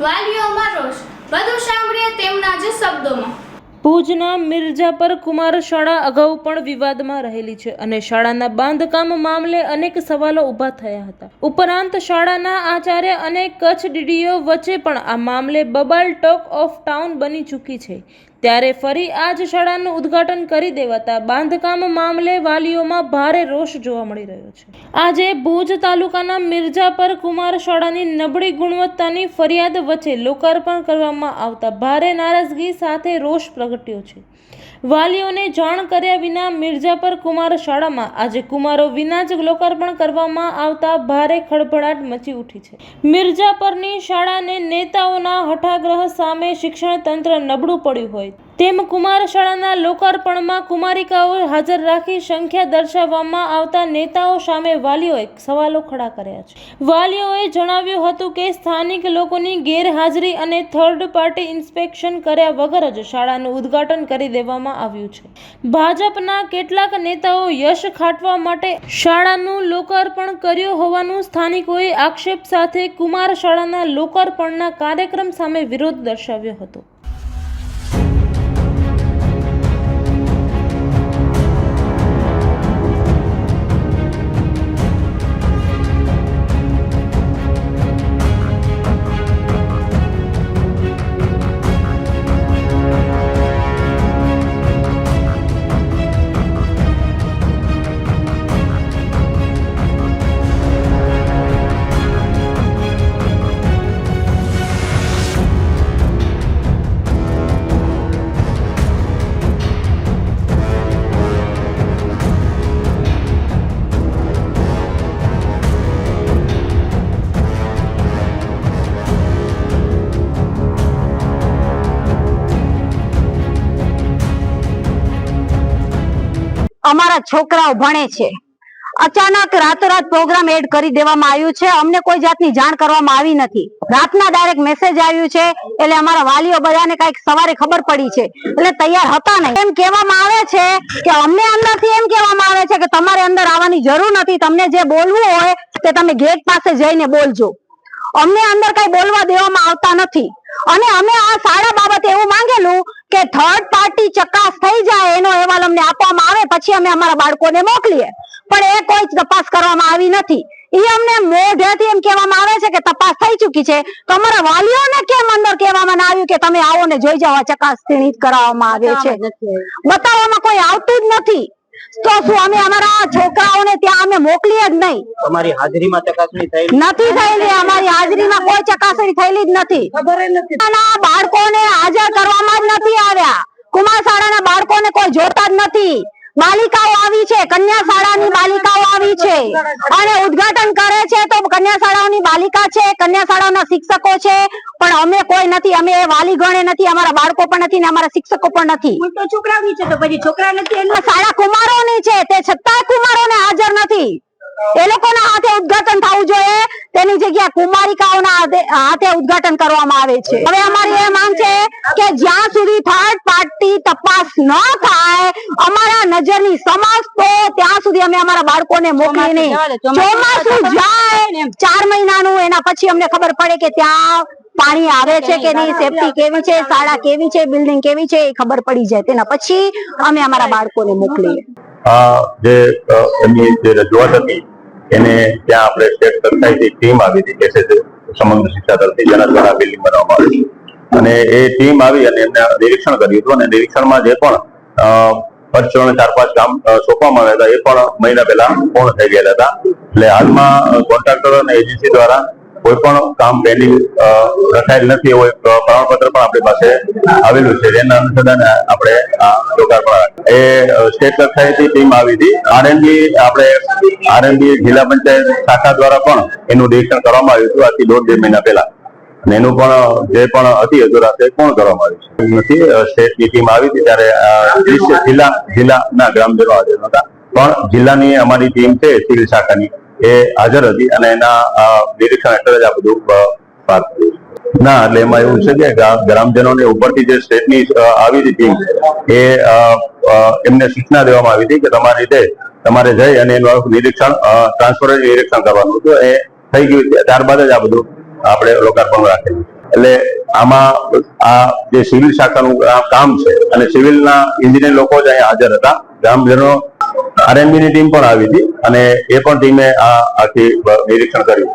વાલીઓમાં રોષ, વધુ સાંભળીએ તેમના જ શબ્દોમાં। ભુજના મિર્જાપર કુમાર શાળા અગાઉ પણ વિવાદમાં રહેલી છે અને શાળાના બાંધકામ મામલે અનેક સવાલો ઊભા થયા હતા। ઉપરાંત શાળાના આચાર્ય અને કચ્છ ડીડીઓ વચ્ચે પણ આ મામલે બબાલ ટોક ઓફ ટાઉન બની ચૂકી છે। ત્યારે ફરી આ જ શાળાનું ઉદ્ઘાટન કરી દેવાતા બાંધકામ મામલે વાલીઓમાં ભારે રોષ જોવા મળી રહ્યો છે। આજે ભુજ તાલુકાના મિર્જાપર કુમાર શાળાની નબળી ગુણવત્તાની ફરિયાદ વચ્ચે લોકાર્પણ કરવામાં આવતા ભારે નારાજગી સાથે રોષ પ્રગટ્યો છે। વાલીઓને જાણ કર્યા વિના મિર્જાપર કુમાર શાળામાં આજે કુમારો વિના જ લોકાર્પણ કરવામાં આવતા ભારે ખળભળાટ મચી ઉઠી છે। મિર્જાપરની શાળાને નેતાઓના હઠાગ્રહ સામે શિક્ષણ તંત્ર નબળું પડ્યું હોય તેમ કુમાર શાળાના લોકાર્પણમાં કુમારિકાઓ હાજર રાખી સંખ્યા દર્શાવવામાં આવતા નેતાઓ સામે વાલીઓએ સવાલો ખડા કર્યા છે। વાલીઓએ જણાવ્યું હતું કે સ્થાનિક લોકોની ગેરહાજરી અને થર્ડ પાર્ટી ઇન્સ્પેક્શન કર્યા વગર જ શાળાનું ઉદ્ઘાટન કરી દેવામાં આવ્યું છે। ભાજપના કેટલાક નેતાઓ યશ ખાટવા માટે શાળાનું લોકાર્પણ કર્યું હોવાનું સ્થાનિકોએ આક્ષેપ સાથે કુમાર શાળાના લોકાર્પણના કાર્યક્રમ સામે વિરોધ દર્શાવ્યો હતો। અમારા છોકરાઓ ભણે છે, અચાનક રાતોરાત પ્રોગ્રામ એડ કરી દેવામાં આવ્યું છે। અમને કોઈ જાતની જાણ કરવામાં આવી નથી। રાતના ડાયરેક્ટ મેસેજ આવ્યું છે એટલે અમારા વાલીઓ બધાને કઈક સવારે ખબર પડી છે એટલે તૈયાર હતા નહીં। એમ કહેવામાં આવે છે કે અમને અંદરથી એમ કહેવામાં આવે છે કે તમારે અંદર આવવાની જરૂર નથી, તમને જે બોલવું હોય તે તમે ગેટ પાસે જઈને બોલજો। અમને અંદર કઈ બોલવા દેવામાં આવતા નથી અને અમે આ શાળા બાબતે એવું માંગેલું કે થર્ડ પાર્ટી ચકાસ થઈ જાય એનો અહેવાલ અમને આપવામાં આવે પછી અમે અમારા બાળકોને મોકલીએ, પણ એ કોઈ તપાસ કરવામાં આવી નથી। એ અમને મોઢેથી એમ કહેવામાં આવે છે કે તપાસ થઈ ચૂકી છે, તો અમારા વાલીઓને કેમ અંદર કહેવામાં આવ્યું કે તમે આવો ને જોઈ જાઓ, ચકાસણી કરાવવામાં આવે છે, બતાવવામાં કોઈ આવતું જ નથી। તો શું અમે અમારા છોકરાઓને ત્યાં અમે મોકલીએ જ નહીં? તમારી હાજરીમાં ચકાસણી થઈ નથી થયેલી, અમારી હાજરીમાં કોઈ ચકાસણી થયેલી જ નથી। બાળકોને હાજર કરવામાં જ નથી આવ્યા। કુમાર શાળાના બાળકોને કોઈ જોતા જ નથી। બાલિકાઓ આવી છે, કન્યા શાળાની બાલિકાઓ આવી છે અને ઉદ્ઘાટન કરે છે તો કન્યા શાળાઓની બાલિકા છે, કન્યા શાળાના શિક્ષકો છે, પણ અમે કોઈ નથી। અમે વાલી ગણે નથી, અમારા બાળકો પણ નથી ને અમારા શિક્ષકો પણ નથી। તો છોકરાઓની છે તો પછી છોકરા નથી એટલે શાળા કુમારોની છે, તે છતાંય કુમારોને હાજર નથી। એ લોકોના હાથે ઉદ્ઘાટન થવું જોઈએ, તેની જગ્યા કુમારિકાઓના હાથે ઉદ્ઘાટન કરવામાં આવે છે। હવે અમારી એ માંગ છે કે જ્યાં સુધી થર્ડ પાર્ટી તપાસ ન થાય અમારા નજરની સમક્ષ, તો ત્યાં સુધી અમે અમારા બાળકોને મોકલી નહીં। ચોમાસું જાય 4 મહિનાનું, એના પછી અમને ખબર પડે કે ત્યાં પાણી આવે છે કે નહીં, સેફટી કેવી છે, શાળા કેવી છે, બિલ્ડિંગ કેવી છે, એ ખબર પડી જાય, તેના પછી અમે અમારા બાળકોને મોકલીએ। જે એમની જે રજૂઆત હતી એને ત્યાં આપણે સ્ટેટ કક્ષાએથી ટીમ આવી હતી કે સમગ્ર શિક્ષા તરફથી જેના દ્વારા બિલ્ડિંગ બનાવવામાં આવી અને એ ટીમ આવી અને એમને નિરીક્ષણ કર્યું હતું અને નિરીક્ષણમાં જે પણ પર્ચોને 4-5 કામ સોંપવામાં આવ્યા હતા એ પણ મહિના પહેલા પૂર્ણ થઈ ગયેલા હતા। એટલે હાલમાં કોન્ટ્રાક્ટર અને એજન્સી દ્વારા કોઈ પણ કામ પેન્ડિંગ રખાયેલ નથી એવું એક પ્રમાણપત્ર પણ આપણી પાસે આવેલું છે, જેના અનુસંધાને આપણે આ લોકાર્પણ એ સ્ટેટ કક્ષાએથી ટીમ આવી હતી। આરએનબી જિલ્લા પંચાયત શાખા દ્વારા પણ એનું નિરીક્ષણ કરવામાં આવ્યું હતું આજથી 1.5 મહિના પહેલા અને એનું પણ જે પણ હતી અધૂરાશ પૂર્ણ કરવામાં આવ્યું છે। સ્ટેટની ટીમ આવી હતી ત્યારે જિલ્લાના ગ્રામજનો હાજર નહોતા, પણ જિલ્લાની અમારી ટીમ છે સિવિલ શાખાની એ હાજર હતી અને એના નિરીક્ષણ હેઠળ જ આ બધું પાર કર્યું ના। એટલે એમાં એવું છે કે ગ્રામજનોને ઉપરથી જે સ્ટેટની આવી હતી ટીમ એ એમને સૂચના દેવામાં આવી હતી કે તમારી રીતે તમારે જઈ અને એનું નિરીક્ષણ ટ્રાન્સફર નિરીક્ષણ કરવાનું હતું, એ થઈ ગયું। ત્યારબાદ જ આ બધું આપણે લોકાર્પણ રાખેલું છે। એટલે આમાં આ જે સિવિલ શાખાનું કામ છે અને સિવિલના એન્જિનિયર લોકો જ અહીંયા હાજર હતા. ગ્રામજનો આરએનબી ની ટીમ પણ આવી હતી અને એ પણ ટીમે આ આખી નિરીક્ષણ કર્યું.